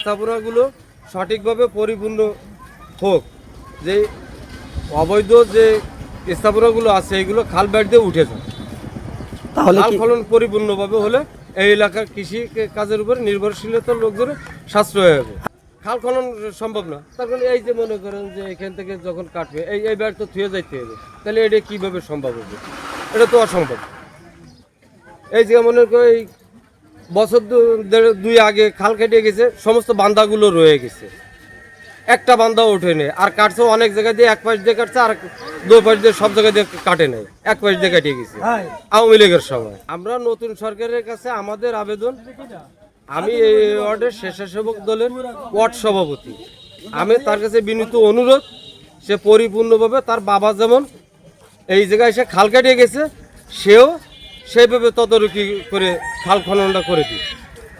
স্থাপনাগুলো সঠিকভাবে পরিপূর্ণ হোক, যে অবৈধ যে স্থাপনাগুলো আছে এগুলো খাল বেড় দিয়ে উঠে যায়। তাহলে খাল কি খনন পরিপূর্ণভাবে হলে এই এলাকার কৃষি কাজের উপরে নির্ভরশীলতার লোকজনের সাশ্রয় হবে। খাল খনন সম্ভব না, তার কারণ এই যে মনে করেন যে এখান থেকে যখন কাটবে এই বেড় তো থুয়ে যাইতে হবে, তাহলে এটা কীভাবে সম্ভব হবে? এটা তো অসম্ভব। এই যে মনে করে এই বছর দুই আগে খাল কেটে গেছে, সমস্ত বান্ধাগুলো রয়ে গেছে, একটা বান্ধা ওঠে নেই। আর কাটছে অনেক জায়গায় দিয়ে এক পাশ দিয়ে কাটছে, আর দুই পাশ দিয়ে সব জায়গায় দিয়ে কাটে নেই, এক পাশ দিয়ে কাটিয়ে গেছে আওয়ামী লীগের সময়। আমরা নতুন সরকারের কাছে আমাদের আবেদন, আমি এই ওয়ার্ডের স্বেচ্ছাসেবক দলের ওয়ার্ড সভাপতি, আমি তার কাছে বিনীত অনুরোধ, সে পরিপূর্ণভাবে তার বাবা যেমন এই জায়গায় এসে খাল কাটিয়ে গেছে, সেও সেইভাবে তদারকি করে খাল খননটা করে দিই,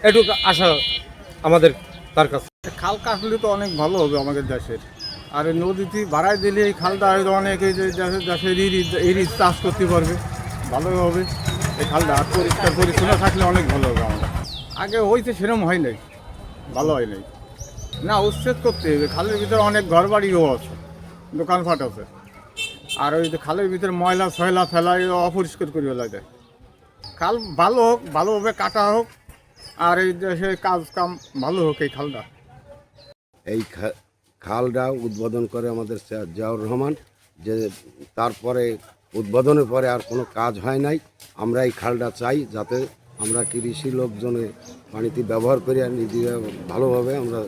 এটুকু আশা আমাদের তার কাছে। খাল কাটলে তো অনেক ভালো হবে আমাদের দেশের। আর নদীতে বাড়াই দিলে এই খালটা অনেক এই যে দেশের ইরিশ চাষ করতে পারবে, ভালো হবে। এই খালটা পরিষ্কার পরিচ্ছন্ন থাকলে অনেক ভালো হবে আমাদের। আগে হয়েছে সেরকম হয় নাই, ভালো হয় নাই। না, উচ্ছেদ করতে হবে। খালের ভিতরে অনেক ঘর বাড়িও আছে, দোকানপাট আছে। আর ওই যে খালের ভিতরে ময়লা ছয়লা ফেলা অপরিষ্কার করে ফেলা যায়। খাল ভালো হোক, ভালোভাবে কাটা হোক, আর এই দেশের কাজ কাম ভালো হোক এই খালটা। এই খালটা উদ্বোধন করে আমাদের জিয়াউর রহমান, যে তারপরে উদ্বোধনের পরে আর কোনো কাজ হয় নাই। আমরা এই খালটা চাই যাতে আমরা কৃষি লোকজনে পানিতে ব্যবহার করি আর নিজেরা ভালোভাবে আমরা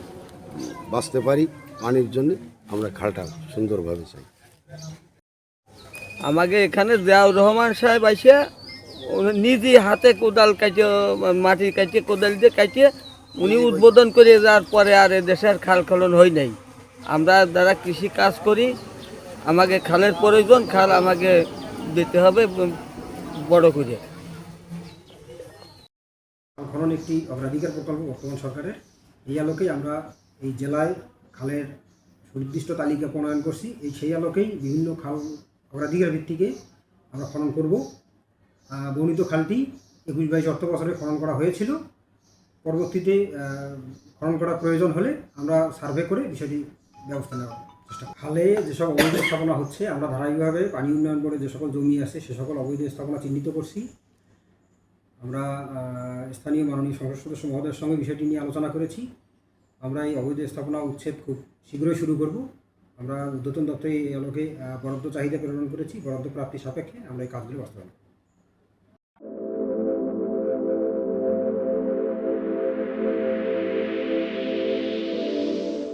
বাঁচতে পারি। পানির জন্য আমরা খালটা সুন্দরভাবে চাই। আমাকে এখানে জিয়াউর রহমান সাহেব আইসা নিজে হাতে কোদাল কাটিয়ে, মাটি কাটিয়ে, কোদাল দিয়ে কাটিয়ে উনি উদ্বোধন করে যাওয়ার পরে আর দেশের খাল খনন হয় নাই। আমরা যারা কৃষি কাজ করি, আমাকে খালের প্রয়োজন, খাল আমাকে দিতে হবে বড় করে। খাল খনন একটি অগ্রাধিকার প্রকল্প বর্তমান সরকারের। এই আলোকেই আমরা এই জেলায় খালের সুনির্দিষ্ট তালিকা প্রণয়ন করছি। সেই আলোকেই বিভিন্ন খাল অগ্রাধিকার ভিত্তিকে আমরা খনন করব। বর্ণিত খালটি 21-22 অর্থ বছরে খনন করা হয়েছিল। পরবর্তীতে খনন করার প্রয়োজন হলে আমরা সার্ভে করে বিষয়টি ব্যবস্থা নেওয়ার চেষ্টা করি। খালে যেসব অবৈধ স্থাপনা হচ্ছে, আমরা ধারাবাহিকভাবে পানি উন্নয়ন বোর্ডে যে সকল জমি আছে সে সকল অবৈধ স্থাপনা চিহ্নিত করছি। আমরা স্থানীয় মাননীয় সংসদ সদস্য মহোদয়ের সঙ্গে বিষয়টি নিয়ে আলোচনা করেছি। আমরা এই অবৈধ স্থাপনা উচ্ছেদ খুব শীঘ্রই শুরু করব। আমরা ঊর্ধ্বতন দপ্তরে এই আলোকে বরাদ্দ চাহিদা প্রেরণ করেছি। বরাদ্দ প্রাপ্তি সাপেক্ষে আমরা এই কাজগুলো বাস্তবায়ন করব।